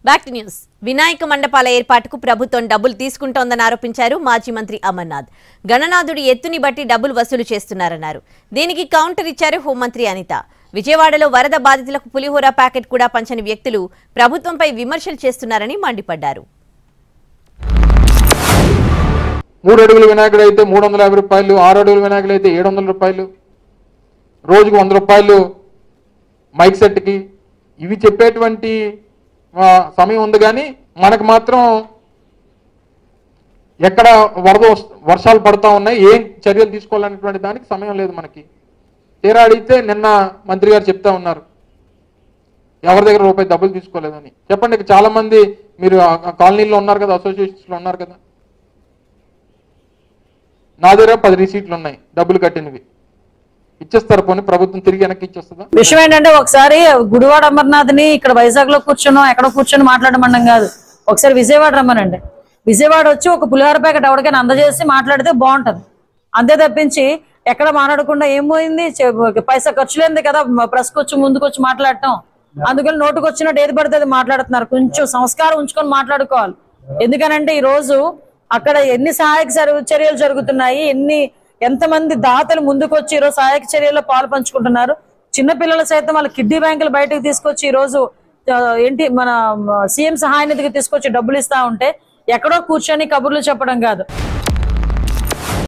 Back to news. Vinayaka మండపాల ఏర్పాటుకు ప్రభుత్వం డబ్బులు తీసుకుంటోందని ఆరోపించారు మాజీ మంత్రి అమర్నాథ్. గణనాథుడి ఎత్తుని బట్టి డబ్బులు వసూలు చేస్తున్నారన్నారు. దీనికి కౌంటర్ ఇచ్చారు హోంమంత్రి అనిత. విజయవాడలో వరద బాధితులకు పులిహోర ప్యాకెట్ కూడా పంచని వ్యక్తులు ప్రభుత్వంపై విమర్శలు చేస్తున్నారని మండిపడ్డారు. 3 అడుగుల వినాయకుడు అయితే 350 రూపాయలు, 6 అడుగుల వినాయకుడు అయితే 700 రూపాయలు, రోజుకు 100 రూపాయలు మైక్ సెట్కి. ఇవి చెప్పేటువంటి సమయం ఉంది, కానీ మనకు మాత్రం ఎక్కడ వర్షాలు పడతా ఉన్నాయి, ఏం చర్యలు తీసుకోవాలనేటువంటి దానికి సమయం లేదు మనకి. తీరా అడిగితే నిన్న మంత్రి గారు చెప్తా ఉన్నారు ఎవరి దగ్గర రూపాయి డబ్బులు తీసుకోలేదని. చెప్పండి, చాలా మంది మీరు కాలనీలో ఉన్నారు కదా, అసోసియేషన్స్లో ఉన్నారు కదా, నా దగ్గర 10 రిసీట్లు ఉన్నాయి డబ్బులు కట్టినవి. ఇచ్చేస్తారు, పోనీ ప్రభుత్వం తిరిగి వెనక్కి ఇచ్చేస్తుందా? విషయం ఏంటంటే ఒకసారి గుడివాడ అమర్నాథ్ని ఇక్కడ వైజాగ్ లో కూర్చున్నాం, ఎక్కడ కూర్చొని మాట్లాడమండం కాదు, ఒకసారి విజయవాడ రమ్మనండి. విజయవాడ వచ్చి ఒక పులిహోర ప్యాకెట్ ఎవరికైనా అందజేసి మాట్లాడితే బాగుంటది. అంతే తప్పించి ఎక్కడ మాట్లాడకుండా ఏం పోయింది, పైసా ఖర్చు లేనిది కదా ప్రెస్కి వచ్చి ముందుకు వచ్చి మాట్లాడటం. అందుకని నోటుకు వచ్చినట్టు ఏది పడితే అది మాట్లాడుతున్నారు. కొంచెం సంస్కారం ఉంచుకొని మాట్లాడుకోవాలి. ఎందుకనంటే ఈ రోజు అక్కడ ఎన్ని సహాయక చర్యలు జరుగుతున్నాయి, ఎంతమంది దాతలు ముందుకు వచ్చి ఈరోజు సహాయక చర్యల్లో పాలు పంచుకుంటున్నారు. చిన్నపిల్లలు సైతం వాళ్ళ కిడ్నీ బ్యాంకులు బయటకు తీసుకొచ్చి ఈ రోజు మన సీఎం సహాయ నిధికి తీసుకొచ్చి డబ్బులు ఇస్తా ఉంటే ఎక్కడో కూర్చొని కబుర్లు చెప్పడం కాదు.